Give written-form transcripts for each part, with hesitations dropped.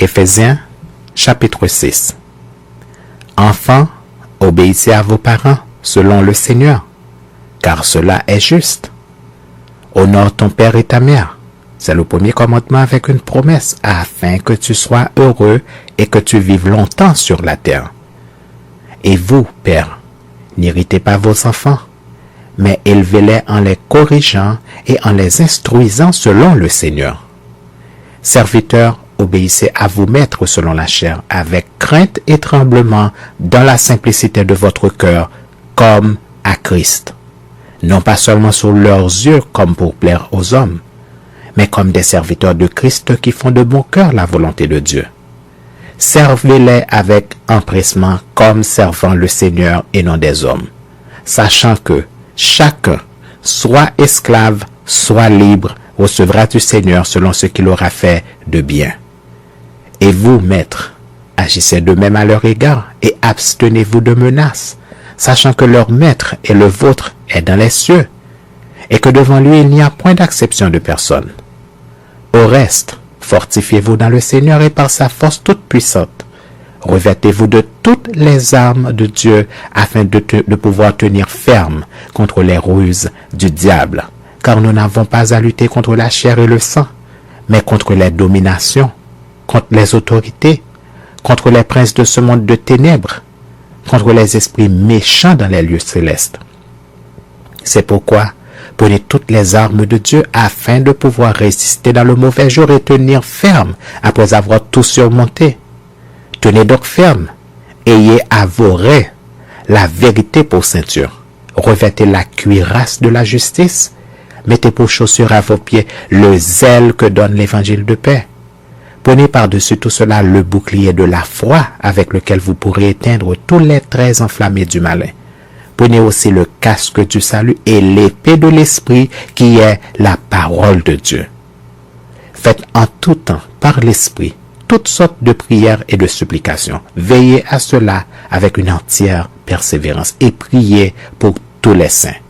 Éphésiens, chapitre 6. Enfants, obéissez à vos parents selon le Seigneur, car cela est juste. Honore ton père et ta mère. C'est le premier commandement avec une promesse, afin que tu sois heureux et que tu vives longtemps sur la terre. Et vous, pères, n'irritez pas vos enfants, mais élevez-les en les corrigeant et en les instruisant selon le Seigneur. Serviteurs, obéissez à vos maîtres selon la chair, avec crainte et tremblement, dans la simplicité de votre cœur, comme à Christ. Non pas seulement sous leurs yeux comme pour plaire aux hommes, mais comme des serviteurs de Christ qui font de bon cœur la volonté de Dieu. Servez-les avec empressement comme servant le Seigneur et non des hommes, sachant que chacun, soit esclave, soit libre, recevra du Seigneur selon ce qu'il aura fait de bien. Et vous, maîtres, agissez de même à leur égard et abstenez-vous de menaces, sachant que leur maître et le vôtre est dans les cieux, et que devant lui il n'y a point d'acception de personne. Au reste, fortifiez-vous dans le Seigneur et par sa force toute puissante. Revêtez-vous de toutes les armes de Dieu afin de pouvoir tenir ferme contre les ruses du diable, car nous n'avons pas à lutter contre la chair et le sang, mais contre les dominations, contre les autorités, contre les princes de ce monde de ténèbres, contre les esprits méchants dans les lieux célestes. C'est pourquoi prenez toutes les armes de Dieu afin de pouvoir résister dans le mauvais jour et tenir ferme après avoir tout surmonté. Tenez donc ferme, ayez à vos reins la vérité pour ceinture, revêtez la cuirasse de la justice, mettez pour chaussures à vos pieds le zèle que donne l'évangile de paix. Prenez par-dessus tout cela le bouclier de la foi avec lequel vous pourrez éteindre tous les traits enflammés du malin. Prenez aussi le casque du salut et l'épée de l'esprit qui est la parole de Dieu. Faites en tout temps par l'esprit toutes sortes de prières et de supplications. Veillez à cela avec une entière persévérance et priez pour tous les saints.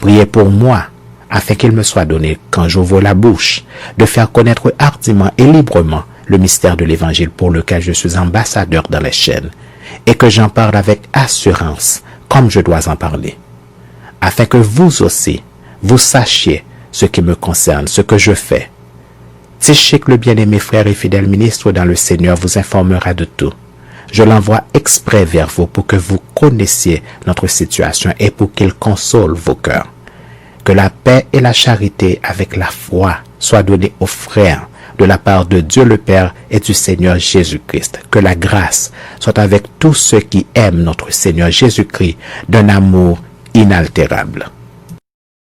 Priez pour moi afin qu'il me soit donné, quand j'ouvre la bouche, de faire connaître hardiment et librement le mystère de l'évangile pour lequel je suis ambassadeur dans les chaînes, et que j'en parle avec assurance, comme je dois en parler, afin que vous aussi, vous sachiez ce qui me concerne, ce que je fais. Tychik, le bien-aimé frère et fidèle ministre dans le Seigneur, vous informera de tout. Je l'envoie exprès vers vous pour que vous connaissiez notre situation et pour qu'il console vos cœurs. Que la paix et la charité avec la foi soient données aux frères de la part de Dieu le Père et du Seigneur Jésus-Christ. Que la grâce soit avec tous ceux qui aiment notre Seigneur Jésus-Christ d'un amour inaltérable.